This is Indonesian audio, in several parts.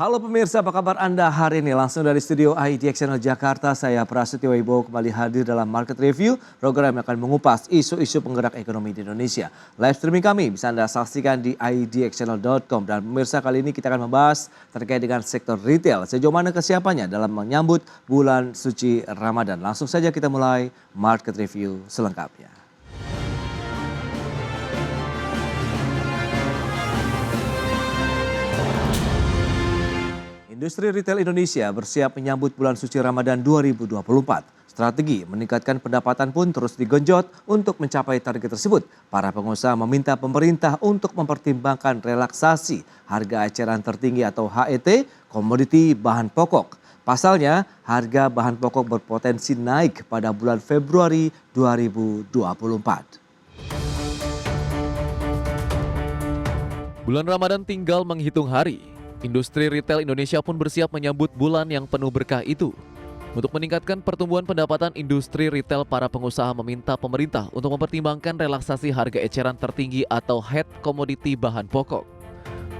Halo pemirsa, apa kabar Anda hari ini? Langsung dari studio IDX Channel Jakarta, saya Prasetyo Wibowo kembali hadir dalam Market Review, program yang akan mengupas isu-isu penggerak ekonomi di Indonesia. Live streaming kami bisa Anda saksikan di idxchannel.com. Dan pemirsa, kali ini kita akan membahas terkait dengan sektor retail. Sejauh mana kesiapannya dalam menyambut bulan suci Ramadan. Langsung saja kita mulai Market Review selengkapnya. Industri retail Indonesia bersiap menyambut bulan suci Ramadan 2024. Strategi meningkatkan pendapatan pun terus digenjot untuk mencapai target tersebut. Para pengusaha meminta pemerintah untuk mempertimbangkan relaksasi harga eceran tertinggi atau HET komoditi bahan pokok. Pasalnya, harga bahan pokok berpotensi naik pada bulan Februari 2024. Bulan Ramadan tinggal menghitung hari. Industri retail Indonesia pun bersiap menyambut bulan yang penuh berkah itu. Untuk meningkatkan pertumbuhan pendapatan industri retail, para pengusaha meminta pemerintah untuk mempertimbangkan relaksasi harga eceran tertinggi atau HET komoditi bahan pokok.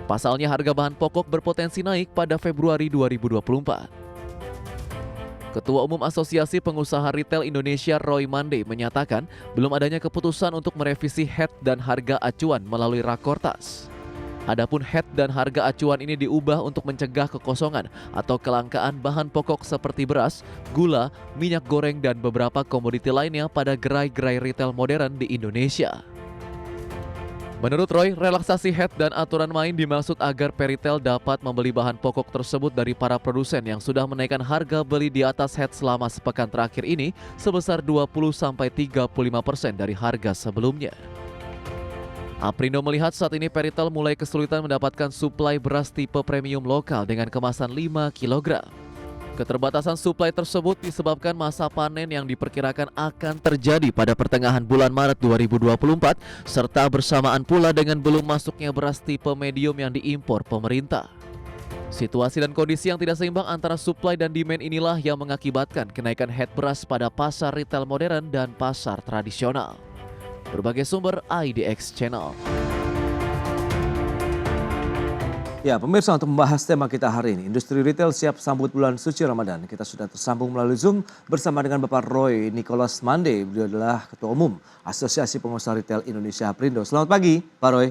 Pasalnya harga bahan pokok berpotensi naik pada Februari 2024. Ketua Umum Asosiasi Pengusaha Retail Indonesia Roy Mande menyatakan belum adanya keputusan untuk merevisi HET dan harga acuan melalui Rakortas. Adapun HET dan harga acuan ini diubah untuk mencegah kekosongan atau kelangkaan bahan pokok seperti beras, gula, minyak goreng, dan beberapa komoditi lainnya pada gerai-gerai retail modern di Indonesia. Menurut Roy, relaksasi HET dan aturan main dimaksud agar peritel dapat membeli bahan pokok tersebut dari para produsen yang sudah menaikkan harga beli di atas HET selama sepekan terakhir ini sebesar 20-35% dari harga sebelumnya. Aprindo melihat saat ini peritel mulai kesulitan mendapatkan suplai beras tipe premium lokal dengan kemasan 5 kg. Keterbatasan suplai tersebut disebabkan masa panen yang diperkirakan akan terjadi pada pertengahan bulan Maret 2024 serta bersamaan pula dengan belum masuknya beras tipe medium yang diimpor pemerintah. Situasi dan kondisi yang tidak seimbang antara suplai dan demand inilah yang mengakibatkan kenaikan HET beras pada pasar retail modern dan pasar tradisional. Berbagai sumber IDX Channel. Ya, pemirsa, untuk membahas tema kita hari ini, industri retail siap sambut bulan suci Ramadan. Kita sudah tersambung melalui Zoom bersama dengan Bapak Roy Nicholas Mande. Beliau adalah Ketua Umum Asosiasi Pengusaha Retail Indonesia Aprindo. Selamat pagi, Pak Roy.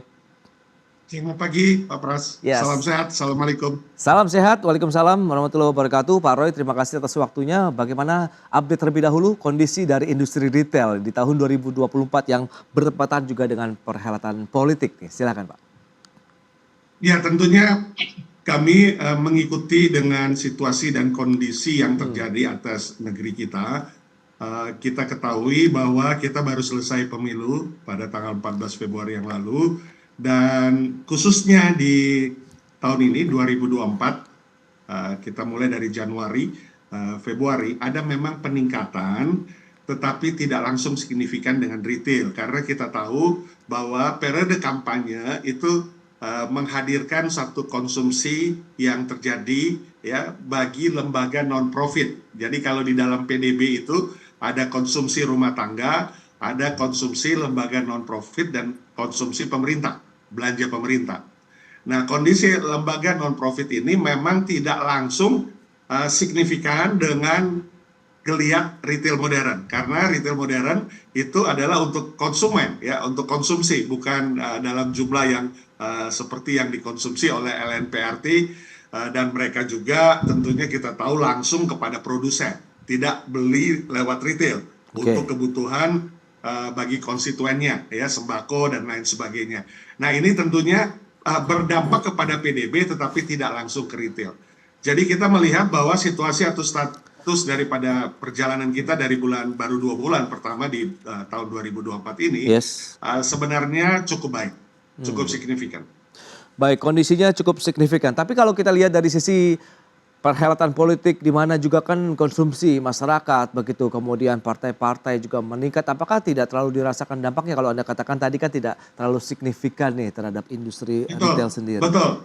Selamat pagi, Pak Pras. Yes. Salam sehat, assalamualaikum. Salam sehat, waalaikumsalam warahmatullahi wabarakatuh. Pak Roy, terima kasih atas waktunya. Bagaimana update terlebih dahulu kondisi dari industri retail di tahun 2024 yang bertepatan juga dengan perhelatan politik nih. Silakan Pak. Ya, tentunya kami mengikuti dengan situasi dan kondisi yang terjadi atas negeri kita. Kita ketahui bahwa kita baru selesai pemilu pada tanggal 14 Februari yang lalu. Dan khususnya di tahun ini 2024, kita mulai dari Januari, Februari, ada memang peningkatan tetapi tidak langsung signifikan dengan retail. Karena kita tahu bahwa periode kampanye itu menghadirkan satu konsumsi yang terjadi ya bagi lembaga non-profit. Jadi kalau di dalam PDB itu ada konsumsi rumah tangga, ada konsumsi lembaga non-profit dan konsumsi pemerintah, belanja pemerintah. Nah, kondisi lembaga non-profit ini memang tidak langsung signifikan dengan geliat retail modern. Karena retail modern itu adalah untuk konsumen, ya, untuk konsumsi, bukan dalam jumlah yang seperti yang dikonsumsi oleh LNPRT. Dan mereka juga tentunya kita tahu langsung kepada produsen, tidak beli lewat retail untuk kebutuhan bagi konstituennya, ya, sembako dan lain sebagainya. Nah, ini tentunya berdampak kepada PDB tetapi tidak langsung ke retail. Jadi kita melihat bahwa situasi atau status daripada perjalanan kita dari baru 2 bulan pertama di tahun 2024 ini sebenarnya cukup baik, cukup signifikan. Baik, kondisinya cukup signifikan. Tapi kalau kita lihat dari sisi perhelatan politik di mana juga kan konsumsi masyarakat begitu, kemudian partai-partai juga meningkat, apakah tidak terlalu dirasakan dampaknya kalau Anda katakan tadi kan tidak terlalu signifikan nih terhadap industri retail sendiri? Betul.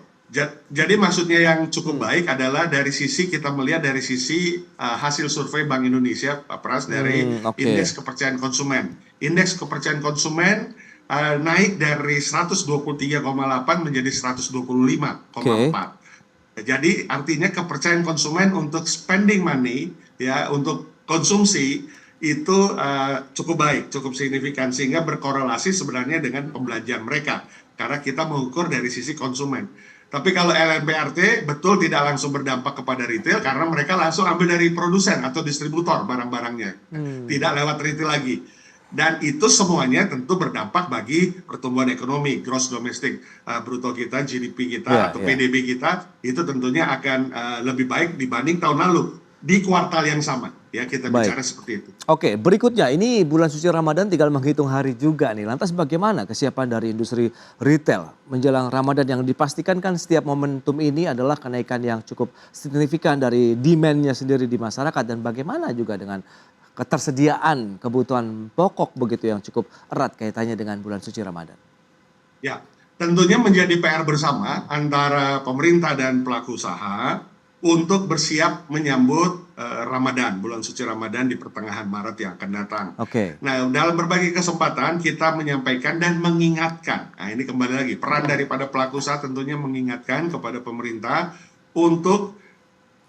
Jadi maksudnya yang cukup baik adalah dari sisi kita melihat dari sisi hasil survei Bank Indonesia, Pak Pras, dari indeks kepercayaan konsumen. Indeks kepercayaan konsumen naik dari 123,8 menjadi 125,4. Jadi artinya kepercayaan konsumen untuk spending money, ya, untuk konsumsi itu cukup baik, cukup signifikan, sehingga berkorelasi sebenarnya dengan pembelanjaan mereka karena kita mengukur dari sisi konsumen. Tapi kalau LNPRT betul tidak langsung berdampak kepada retail karena mereka langsung ambil dari produsen atau distributor barang-barangnya, tidak lewat retail lagi. Dan itu semuanya tentu berdampak bagi pertumbuhan ekonomi, gross domestic bruto kita, GDP kita, atau PDB kita, itu tentunya akan lebih baik dibanding tahun lalu di kuartal yang sama. Ya, kita bicara seperti itu. Oke, berikutnya ini bulan suci Ramadan tinggal menghitung hari juga nih. Lantas bagaimana kesiapan dari industri retail menjelang Ramadan yang dipastikan kan setiap momentum ini adalah kenaikan yang cukup signifikan dari demand-nya sendiri di masyarakat, dan bagaimana juga dengan ketersediaan kebutuhan pokok begitu yang cukup erat kaitannya dengan bulan suci Ramadan. Ya, tentunya menjadi PR bersama antara pemerintah dan pelaku usaha untuk bersiap menyambut Ramadan, bulan suci Ramadan di pertengahan Maret yang akan datang. Nah, dalam berbagai kesempatan kita menyampaikan dan mengingatkan. Nah, ini kembali lagi peran daripada pelaku usaha tentunya mengingatkan kepada pemerintah untuk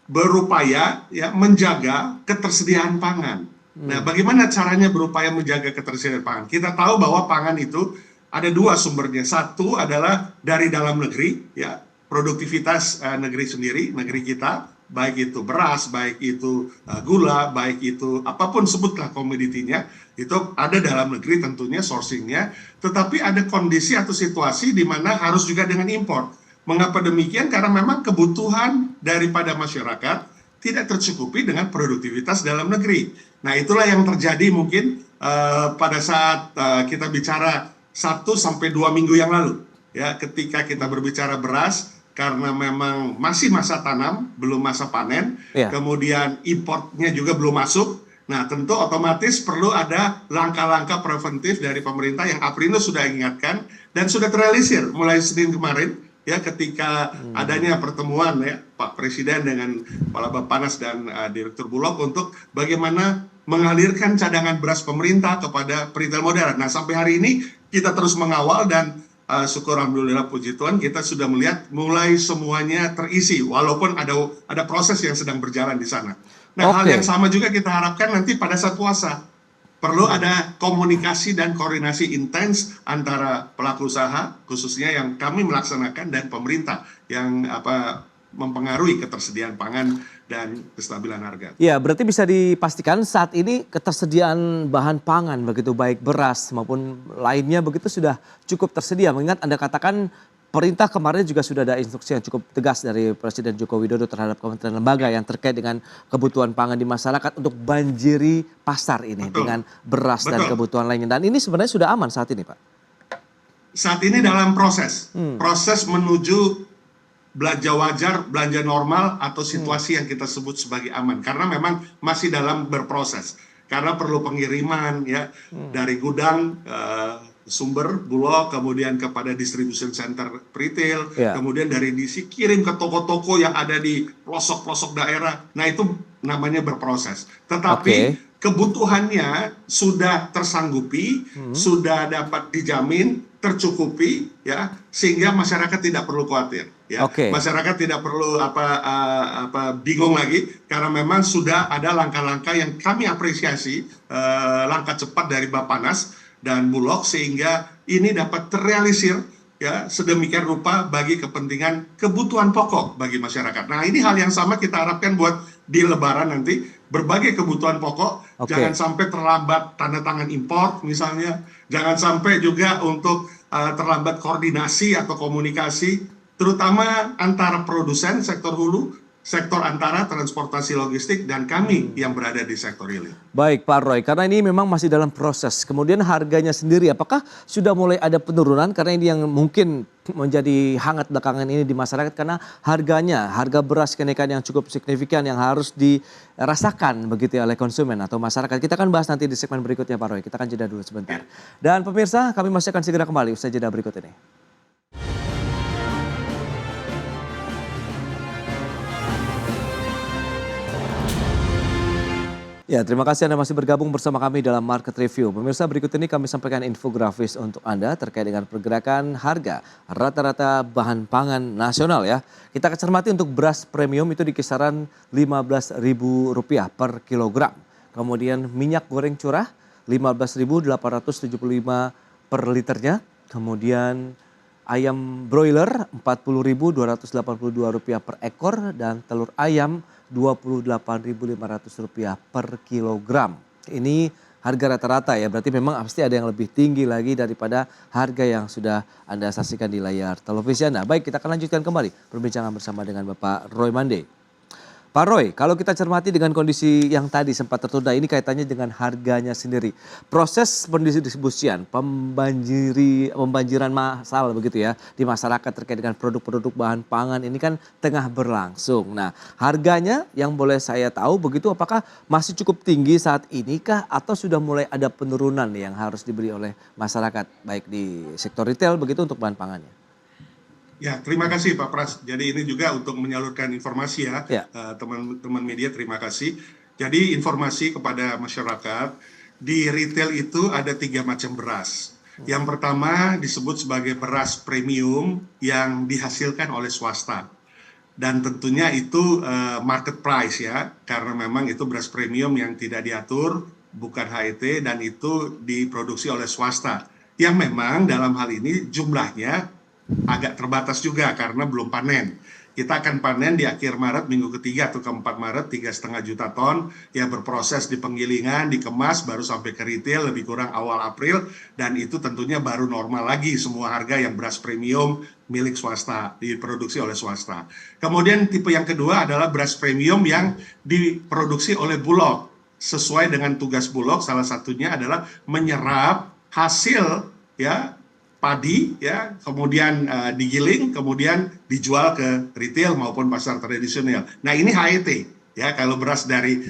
berupaya ya menjaga ketersediaan pangan. Nah, bagaimana caranya berupaya menjaga ketersediaan pangan? Kita tahu bahwa pangan itu ada dua sumbernya. Satu adalah dari dalam negeri, ya, produktivitas negeri sendiri, negeri kita, baik itu beras, baik itu gula, baik itu apapun sebutlah komoditinya, itu ada dalam negeri tentunya sourcingnya, tetapi ada kondisi atau situasi di mana harus juga dengan impor. Mengapa demikian? Karena memang kebutuhan daripada masyarakat tidak tercukupi dengan produktivitas dalam negeri. Nah, itulah yang terjadi mungkin pada saat kita bicara 1-2 minggu yang lalu, ya, ketika kita berbicara beras. Karena memang masih masa tanam, belum masa panen, kemudian importnya juga belum masuk. Nah, tentu otomatis perlu ada langkah-langkah preventif dari pemerintah yang Aprindo sudah ingatkan dan sudah terrealisir mulai Senin kemarin, ya, ketika adanya pertemuan ya Pak Presiden dengan Kepala Bappenas dan Direktur Bulog untuk bagaimana mengalirkan cadangan beras pemerintah kepada retail modern. Nah, sampai hari ini kita terus mengawal dan syukur alhamdulillah puji Tuhan kita sudah melihat mulai semuanya terisi walaupun ada proses yang sedang berjalan di sana. Nah, hal yang sama juga kita harapkan nanti pada saat puasa. Perlu ada komunikasi dan koordinasi intens antara pelaku usaha khususnya yang kami melaksanakan dan pemerintah yang mempengaruhi ketersediaan pangan dan kestabilan harga. Ya, berarti bisa dipastikan saat ini ketersediaan bahan pangan begitu baik beras maupun lainnya begitu sudah cukup tersedia. Mengingat Anda katakan perintah kemarin juga sudah ada instruksi yang cukup tegas dari Presiden Joko Widodo terhadap kementerian lembaga yang terkait dengan kebutuhan pangan di masyarakat untuk banjiri pasar ini dengan beras dan kebutuhan lainnya. Dan ini sebenarnya sudah aman saat ini, Pak? Saat ini dalam proses menuju belanja wajar, belanja normal, atau situasi yang kita sebut sebagai aman. Karena memang masih dalam berproses. Karena perlu pengiriman ya dari gudang sumber Bulog, kemudian kepada distribution center retail, kemudian dari DC kirim ke toko-toko yang ada di pelosok-pelosok daerah. Nah, itu namanya berproses. Tetapi kebutuhannya sudah tersanggupi, sudah dapat dijamin, tercukupi, ya, sehingga masyarakat tidak perlu khawatir. Ya, masyarakat tidak perlu bingung lagi karena memang sudah ada langkah-langkah yang kami apresiasi, langkah cepat dari Bappenas dan Bulog sehingga ini dapat terrealisir ya sedemikian rupa bagi kepentingan kebutuhan pokok bagi masyarakat. Nah, ini hal yang sama kita harapkan buat di Lebaran nanti berbagai kebutuhan pokok jangan sampai terlambat tanda tangan impor misalnya, jangan sampai juga untuk terlambat koordinasi atau komunikasi terutama antara produsen sektor hulu, sektor antara transportasi logistik, dan kami yang berada di sektor hilir. Baik Pak Roy, karena ini memang masih dalam proses. Kemudian harganya sendiri, apakah sudah mulai ada penurunan? Karena ini yang mungkin menjadi hangat belakangan ini di masyarakat. Karena harga beras kenaikan yang cukup signifikan yang harus dirasakan begitu ya oleh konsumen atau masyarakat. Kita akan bahas nanti di segmen berikutnya Pak Roy. Kita akan jeda dulu sebentar. Dan pemirsa, kami masih akan segera kembali usai jeda berikut ini. Ya, terima kasih Anda masih bergabung bersama kami dalam Market Review. Pemirsa, berikut ini kami sampaikan infografis untuk Anda terkait dengan pergerakan harga rata-rata bahan pangan nasional ya. Kita akan cermati untuk beras premium itu di kisaran Rp15.000 per kilogram. Kemudian minyak goreng curah Rp15.875 per liternya. Kemudian ayam broiler Rp40.282 per ekor dan telur ayam Rp28.500 per kilogram. Ini harga rata-rata ya, berarti memang pasti ada yang lebih tinggi lagi daripada harga yang sudah Anda saksikan di layar televisi Anda. Baik, kita akan lanjutkan kembali perbincangan bersama dengan Bapak Roy Mande. Pak Roy, kalau kita cermati dengan kondisi yang tadi sempat tertunda, ini kaitannya dengan harganya sendiri. Proses pendistribusian, pembanjiran massal begitu ya di masyarakat terkait dengan produk-produk bahan pangan ini kan tengah berlangsung. Nah, harganya yang boleh saya tahu begitu apakah masih cukup tinggi saat ini kah atau sudah mulai ada penurunan yang harus dibeli oleh masyarakat baik di sektor retail begitu untuk bahan pangannya? Ya, terima kasih Pak Pras. Jadi ini juga untuk menyalurkan informasi ya, Ya. teman-teman media terima kasih. Jadi informasi kepada masyarakat, di retail itu ada 3 macam beras. Yang pertama disebut sebagai beras premium yang dihasilkan oleh swasta. Dan tentunya itu market price ya, karena memang itu beras premium yang tidak diatur, bukan HET dan itu diproduksi oleh swasta. Yang memang dalam hal ini jumlahnya agak terbatas juga karena belum panen. Kita akan panen di akhir Maret, minggu ketiga atau keempat Maret, 3,5 juta ton yang berproses di penggilingan, dikemas, baru sampai ke retail lebih kurang awal April. Dan itu tentunya baru normal lagi semua harga yang beras premium milik swasta, diproduksi oleh swasta. Kemudian tipe yang kedua adalah beras premium yang diproduksi oleh Bulog. Sesuai dengan tugas Bulog, salah satunya adalah menyerap hasil ya padi ya, kemudian digiling, kemudian dijual ke retail maupun pasar tradisional. Nah, ini HET ya, kalau beras dari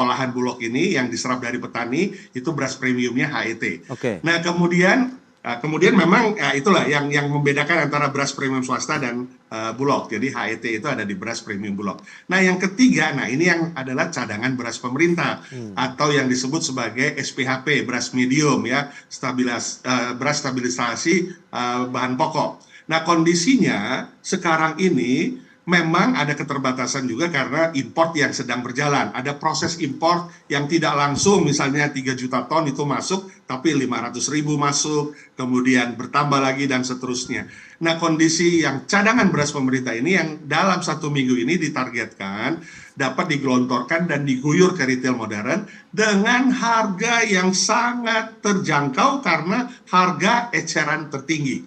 olahan Bulog ini yang diserap dari petani itu beras premiumnya HET. Oke. Nah, kemudian memang itulah yang membedakan antara beras premium swasta dan Bulog. Jadi HET itu ada di beras premium Bulog. Nah, yang ketiga, nah ini yang adalah cadangan beras pemerintah atau yang disebut sebagai SPHP, beras medium ya, beras stabilisasi bahan pokok. Nah, kondisinya sekarang ini memang ada keterbatasan juga karena import yang sedang berjalan. Ada proses import yang tidak langsung, misalnya 3 juta ton itu masuk, tapi 500.000 masuk, kemudian bertambah lagi dan seterusnya. Nah, kondisi yang cadangan beras pemerintah ini yang dalam 1 minggu ini ditargetkan dapat digelontorkan dan diguyur ke retail modern dengan harga yang sangat terjangkau karena harga eceran tertinggi.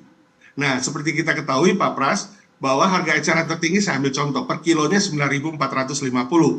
Nah, seperti kita ketahui Pak Pras, bahwa harga eceran tertinggi saya ambil contoh per kilonya 9.450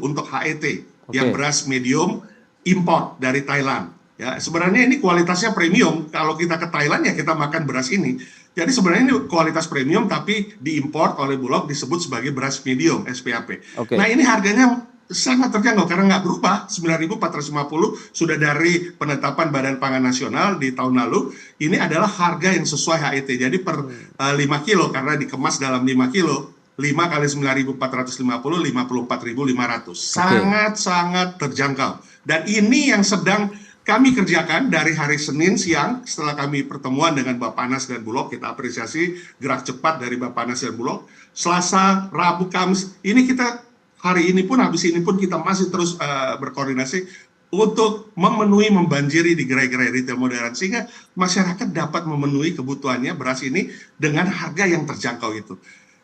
untuk HET yang beras medium import dari Thailand. Ya, sebenarnya ini kualitasnya premium. Kalau kita ke Thailand ya kita makan beras ini. Jadi sebenarnya ini kualitas premium tapi diimport oleh Bulog disebut sebagai beras medium SPHP. Nah, ini harganya sangat terjangkau karena nggak berubah. 9.450 sudah dari penetapan Badan Pangan Nasional di tahun lalu. Ini adalah harga yang sesuai HET. Jadi per 5 kilo karena dikemas dalam 5 kilo. 5 kali 9.450, 54.500. Sangat-sangat terjangkau. Dan ini yang sedang kami kerjakan dari hari Senin siang setelah kami pertemuan dengan Bappenas dan Bulog. Kita apresiasi gerak cepat dari Bappenas dan Bulog. Selasa, Rabu, Kamis, ini kita hari ini pun, habis ini pun kita masih terus berkoordinasi untuk membanjiri di gerai-gerai retail modern sehingga masyarakat dapat memenuhi kebutuhannya beras ini dengan harga yang terjangkau itu.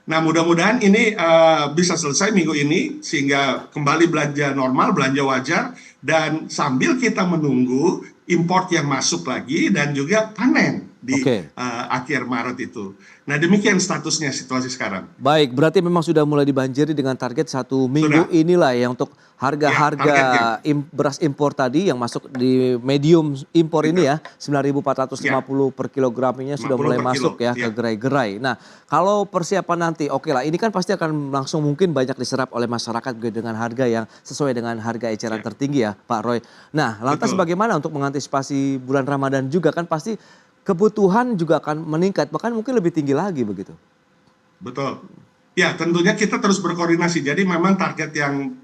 Nah, mudah-mudahan ini bisa selesai minggu ini sehingga kembali belanja normal, belanja wajar dan sambil kita menunggu import yang masuk lagi dan juga panen di akhir Maret itu. Nah, demikian statusnya situasi sekarang. Baik, berarti memang sudah mulai dibanjiri dengan target 1 minggu inilah ya untuk harga-harga beras impor tadi yang masuk di medium impor ini ya 9.450 per kilogramnya sudah mulai masuk ya ke gerai-gerai. Nah, kalau persiapan nanti lah ini kan pasti akan langsung mungkin banyak diserap oleh masyarakat dengan harga yang sesuai dengan harga eceran tertinggi ya Pak Roy. Nah, lantas bagaimana untuk mengantisipasi bulan Ramadan juga kan pasti kebutuhan juga akan meningkat, bahkan mungkin lebih tinggi lagi begitu. Betul. Ya, tentunya kita terus berkoordinasi. Jadi memang target yang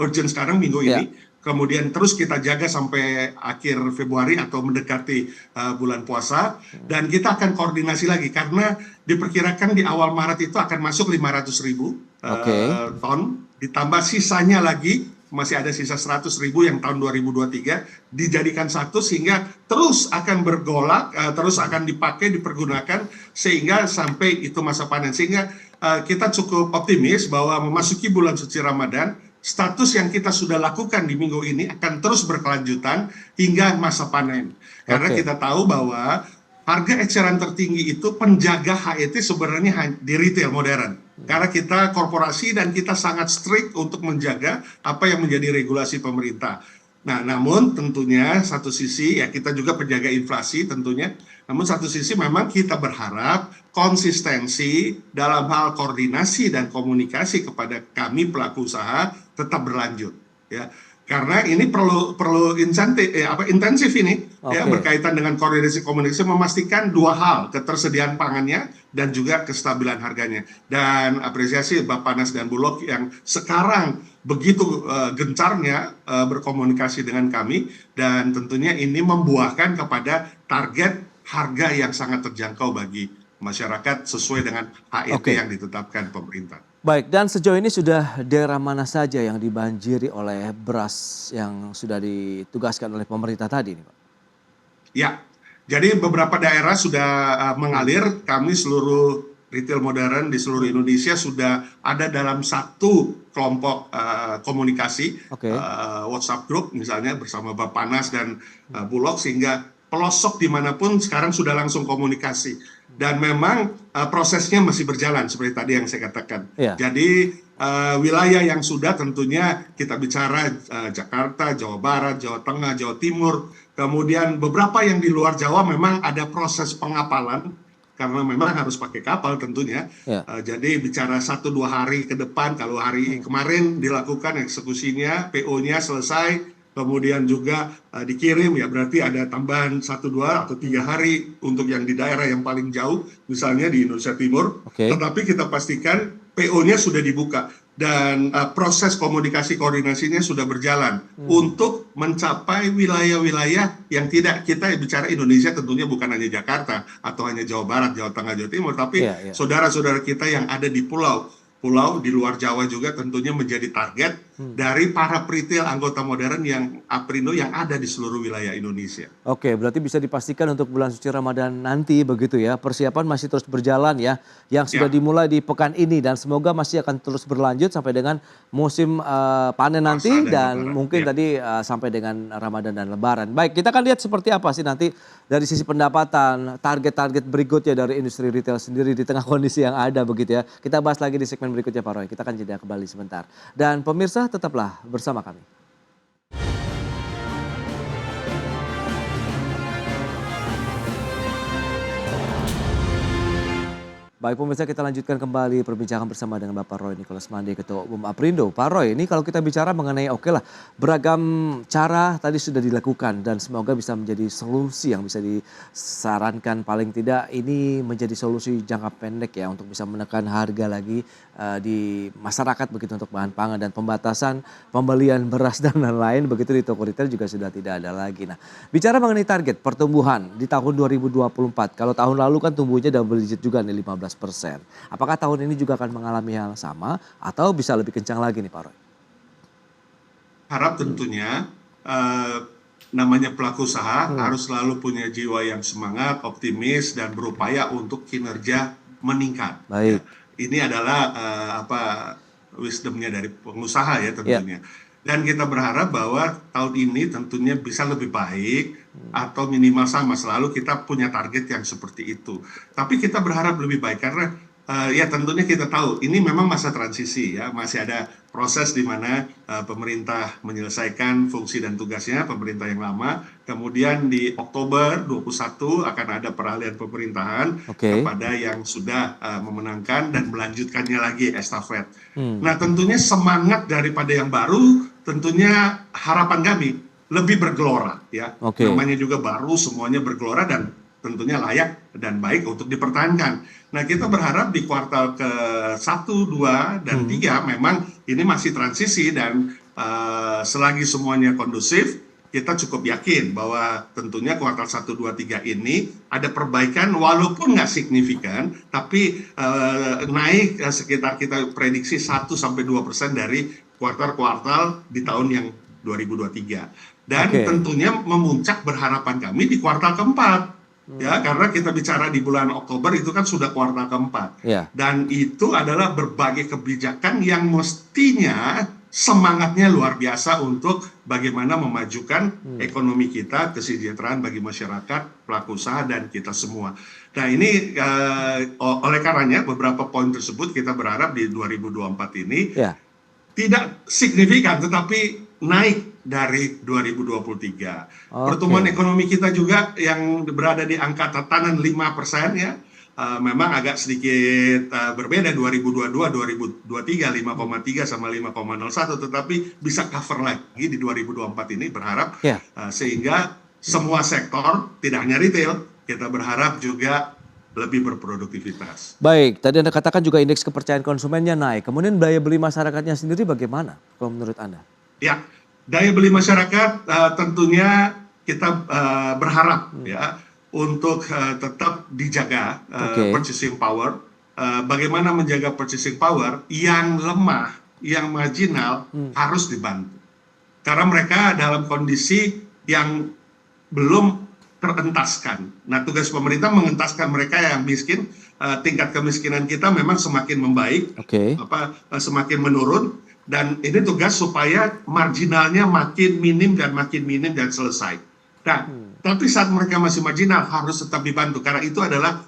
urgent sekarang minggu ini kemudian terus kita jaga sampai akhir Februari atau mendekati bulan puasa, dan kita akan koordinasi lagi karena diperkirakan di awal Maret itu akan masuk 500.000 ton, ditambah sisanya lagi masih ada sisa 100.000 yang tahun 2023 dijadikan satu, sehingga terus akan bergolak, terus akan dipakai, dipergunakan sehingga sampai itu masa panen. Sehingga kita cukup optimis bahwa memasuki bulan suci Ramadan, status yang kita sudah lakukan di minggu ini akan terus berkelanjutan hingga masa panen. Karena kita tahu bahwa harga eceran tertinggi itu penjaga HET sebenarnya di retail modern. Karena kita korporasi dan kita sangat strict untuk menjaga apa yang menjadi regulasi pemerintah. Nah, namun tentunya satu sisi ya kita juga penjaga inflasi tentunya. Namun satu sisi memang kita berharap konsistensi dalam hal koordinasi dan komunikasi kepada kami pelaku usaha tetap berlanjut, ya. Karena ini perlu intensif ini, ya, berkaitan dengan koordinasi komunikasi, memastikan dua hal, ketersediaan pangannya dan juga kestabilan harganya. Dan apresiasi Bappenas dan Bulog yang sekarang begitu gencarnya berkomunikasi dengan kami, dan tentunya ini membuahkan kepada target harga yang sangat terjangkau bagi masyarakat sesuai dengan HET yang ditetapkan pemerintah. Baik, dan sejauh ini sudah daerah mana saja yang dibanjiri oleh beras yang sudah ditugaskan oleh pemerintah tadi, Pak? Ya, jadi beberapa daerah sudah mengalir. Kami seluruh retail modern di seluruh Indonesia sudah ada dalam satu kelompok komunikasi, WhatsApp group misalnya bersama Bappenas dan Bulog, sehingga pelosok dimanapun sekarang sudah langsung komunikasi. Dan memang prosesnya masih berjalan seperti tadi yang saya katakan. Jadi wilayah yang sudah tentunya kita bicara Jakarta, Jawa Barat, Jawa Tengah, Jawa Timur. Kemudian beberapa yang di luar Jawa memang ada proses pengapalan karena memang harus pakai kapal tentunya. Jadi bicara 1-2 hari ke depan, kalau hari kemarin dilakukan eksekusinya, PO-nya selesai, kemudian juga dikirim, ya berarti ada tambahan 1, 2 atau 3 hari untuk yang di daerah yang paling jauh, misalnya di Indonesia Timur. Tetapi kita pastikan PO-nya sudah dibuka dan proses komunikasi koordinasinya sudah berjalan untuk mencapai wilayah-wilayah yang tidak, kita bicara Indonesia tentunya bukan hanya Jakarta atau hanya Jawa Barat, Jawa Tengah, Jawa Timur, tapi saudara-saudara kita yang ada di pulau di luar Jawa juga tentunya menjadi target dari para retail anggota modern yang Aprindo yang ada di seluruh wilayah Indonesia. Oke, berarti bisa dipastikan untuk bulan suci Ramadan nanti begitu ya. Persiapan masih terus berjalan ya, yang sudah dimulai di pekan ini dan semoga masih akan terus berlanjut sampai dengan musim panen nanti dan mungkin tadi sampai dengan Ramadan dan Lebaran. Baik, kita akan lihat seperti apa sih nanti dari sisi pendapatan, target-target berikutnya dari industri retail sendiri di tengah kondisi yang ada begitu ya. Kita bahas lagi di segmen berikutnya Pak Roy. Kita akan jeda kembali sebentar. Dan pemirsa tetaplah bersama kami. Baik pemirsa, kita lanjutkan kembali perbincangan bersama dengan Bapak Roy Nicholas Mande, Ketua Umum Aprindo. Pak Roy, ini kalau kita bicara mengenai beragam cara tadi sudah dilakukan dan semoga bisa menjadi solusi yang bisa disarankan, paling tidak ini menjadi solusi jangka pendek ya untuk bisa menekan harga lagi di masyarakat begitu untuk bahan pangan dan pembatasan pembelian beras dan lain-lain begitu di toko retail juga sudah tidak ada lagi. Nah, bicara mengenai target pertumbuhan di tahun 2024, kalau tahun lalu kan tumbuhnya double digit juga nih 15%. Apakah tahun ini juga akan mengalami hal sama atau bisa lebih kencang lagi nih Pak Roy? Harap tentunya namanya pelaku usaha harus selalu punya jiwa yang semangat, optimis dan berupaya untuk kinerja meningkat. Baik. Ini adalah wisdomnya dari pengusaha ya tentunya. Dan kita berharap bahwa tahun ini tentunya bisa lebih baik atau minimal sama. Selalu kita punya target yang seperti itu. Tapi kita berharap lebih baik karena ya tentunya kita tahu ini memang masa transisi ya. Masih ada proses di mana pemerintah menyelesaikan fungsi dan tugasnya, pemerintah yang lama. Kemudian di Oktober 21 akan ada peralihan pemerintahan kepada yang sudah memenangkan dan melanjutkannya lagi estafet. Nah tentunya semangat daripada yang baru, tentunya harapan kami lebih bergelora ya. Namanya juga baru, semuanya bergelora dan tentunya layak dan baik untuk dipertahankan. Nah kita berharap di kuartal ke 1, 2, dan 3 memang ini masih transisi dan selagi semuanya kondusif, kita cukup yakin bahwa tentunya kuartal 1, 2, 3 ini ada perbaikan walaupun nggak signifikan, tapi naik sekitar kita prediksi 1-2% dari kuartal-kuartal di tahun yang 2023. Dan tentunya memuncak berharapan kami di kuartal keempat. Ya, karena kita bicara di bulan Oktober itu kan sudah kuartal keempat. Dan itu adalah berbagai kebijakan yang mestinya semangatnya luar biasa untuk bagaimana memajukan ekonomi kita, kesejahteraan bagi masyarakat, pelaku usaha, dan kita semua. Nah ini oleh karenanya beberapa poin tersebut kita berharap di 2024 ini tidak signifikan tetapi naik dari 2023. Pertumbuhan ekonomi kita juga yang berada di angka tatanan 5% ya. Memang agak sedikit berbeda 2022, 2023 5,3 sama 5,01, tetapi bisa cover lagi di 2024 ini berharap sehingga semua sektor tidak hanya retail kita berharap juga lebih berproduktivitas. Baik, tadi Anda katakan juga indeks kepercayaan konsumennya naik. Kemudian daya beli masyarakatnya sendiri bagaimana kalau menurut Anda? Ya, daya beli masyarakat tentunya kita berharap ya untuk tetap dijaga purchasing power. Bagaimana menjaga purchasing power yang lemah, yang marginal harus dibantu. Karena mereka dalam kondisi yang belum terentaskan. Nah, tugas pemerintah mengentaskan mereka yang miskin. Tingkat kemiskinan kita memang semakin membaik, semakin menurun. Dan ini tugas supaya marginalnya makin minim dan selesai. Nah, tapi saat mereka masih marginal harus tetap dibantu karena itu adalah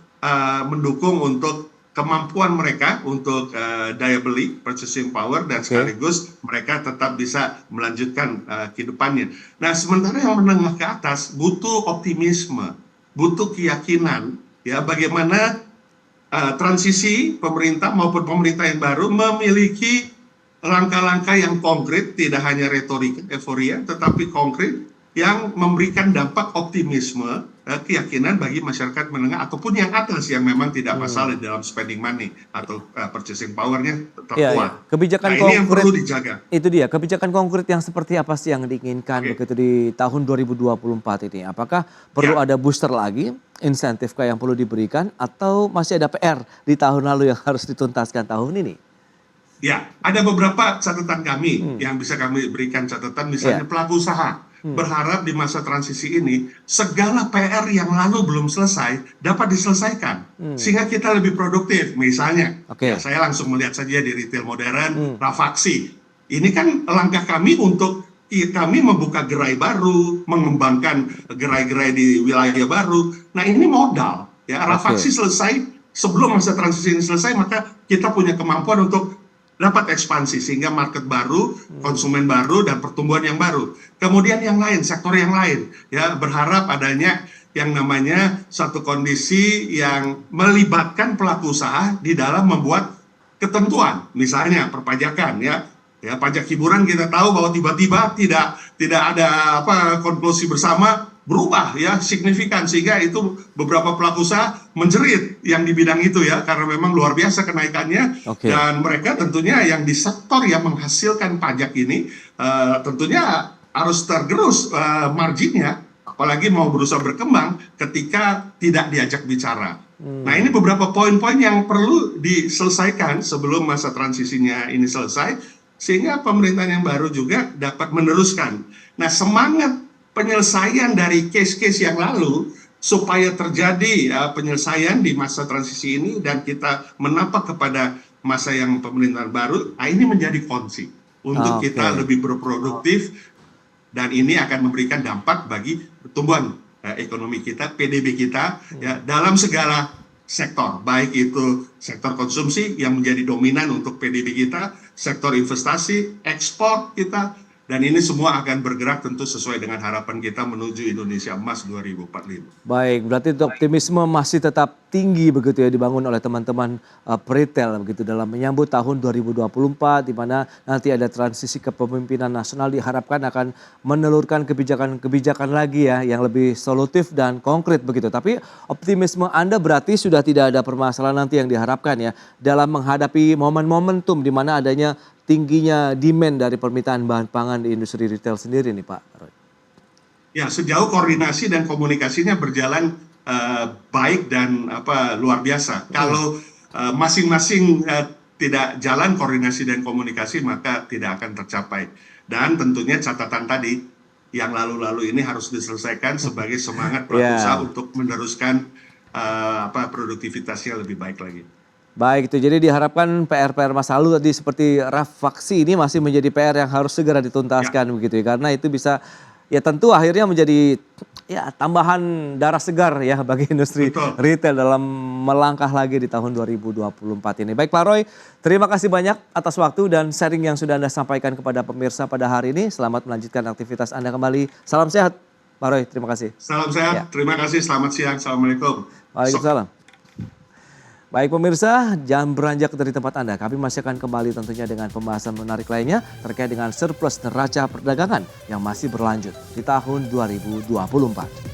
mendukung untuk kemampuan mereka untuk daya beli, purchasing power, dan sekaligus mereka tetap bisa melanjutkan kehidupannya. Nah, sementara yang menengah ke atas butuh optimisme, butuh keyakinan ya bagaimana transisi pemerintah maupun pemerintah yang baru memiliki langkah-langkah yang konkret, tidak hanya retorika, euforia, tetapi konkret yang memberikan dampak optimisme, keyakinan bagi masyarakat menengah ataupun yang atas yang memang tidak masalah dalam spending money atau purchasing power-nya tetap kuat. Kebijakan nah, konkret ini yang perlu dijaga. Itu dia, kebijakan konkret yang seperti apa sih yang diinginkan begitu di tahun 2024 ini? Apakah perlu ada booster lagi, insentif yang perlu diberikan, atau masih ada PR di tahun lalu yang harus dituntaskan tahun ini? Ya, ada beberapa catatan kami yang bisa kami berikan catatan, misalnya pelaku usaha berharap di masa transisi ini segala PR yang lalu belum selesai dapat diselesaikan sehingga kita lebih produktif. Misalnya, ya, saya langsung melihat saja di retail modern, Rafaksi. Ini kan langkah kami untuk kami membuka gerai baru, mengembangkan gerai-gerai di wilayah baru. Nah, ini modal. Ya, Rafaksi selesai sebelum masa transisi ini selesai, maka kita punya kemampuan untuk dapat ekspansi sehingga market baru, konsumen baru, dan pertumbuhan yang baru. Kemudian yang lain, sektor yang lain, ya berharap adanya yang namanya satu kondisi yang melibatkan pelaku usaha di dalam membuat ketentuan, misalnya perpajakan, ya pajak hiburan kita tahu bahwa tiba-tiba tidak ada konklusi bersama. Berubah ya signifikan sehingga itu beberapa pelaku usaha menjerit yang di bidang itu ya karena memang luar biasa kenaikannya dan mereka tentunya yang di sektor yang menghasilkan pajak ini tentunya harus tergerus marginnya apalagi mau berusaha berkembang ketika tidak diajak bicara. Nah ini beberapa poin-poin yang perlu diselesaikan sebelum masa transisinya ini selesai sehingga pemerintahan yang baru juga dapat meneruskan. Nah semangat penyelesaian dari case-case yang lalu supaya terjadi penyelesaian di masa transisi ini dan kita menapak kepada masa yang pemerintahan baru, ini menjadi kunci untuk kita lebih berproduktif dan ini akan memberikan dampak bagi pertumbuhan ekonomi kita, PDB kita ya dalam segala sektor, baik itu sektor konsumsi yang menjadi dominan untuk PDB kita, sektor investasi, ekspor kita. Dan ini semua akan bergerak tentu sesuai dengan harapan kita menuju Indonesia Emas 2045. Baik, berarti optimisme masih tetap tinggi begitu ya dibangun oleh teman-teman retail begitu dalam menyambut tahun 2024 di mana nanti ada transisi kepemimpinan nasional diharapkan akan menelurkan kebijakan-kebijakan lagi ya yang lebih solutif dan konkret begitu. Tapi optimisme Anda berarti sudah tidak ada permasalahan nanti yang diharapkan ya dalam menghadapi momen-momentum di mana adanya tingginya demand dari permintaan bahan pangan di industri retail sendiri nih Pak Roy? Ya, sejauh koordinasi dan komunikasinya berjalan baik dan luar biasa. Kalau masing-masing tidak jalan koordinasi dan komunikasi, maka tidak akan tercapai. Dan tentunya catatan tadi yang lalu-lalu ini harus diselesaikan sebagai semangat pelaku usaha untuk meneruskan produktivitasnya lebih baik lagi. Baik, itu jadi diharapkan PR-PR masa lalu tadi seperti rafaksi ini masih menjadi PR yang harus segera dituntaskan begitu ya, karena itu bisa ya tentu akhirnya menjadi ya tambahan darah segar ya bagi industri retail dalam melangkah lagi di tahun 2024 ini. Baik Pak Roy, terima kasih banyak atas waktu dan sharing yang sudah Anda sampaikan kepada pemirsa pada hari ini. Selamat melanjutkan aktivitas Anda kembali. Salam sehat Pak Roy, terima kasih. Salam sehat, terima kasih, selamat siang, Assalamualaikum. Waalaikumsalam. Baik pemirsa, jangan beranjak dari tempat Anda. Kami masih akan kembali tentunya dengan pembahasan menarik lainnya terkait dengan surplus neraca perdagangan yang masih berlanjut di tahun 2024.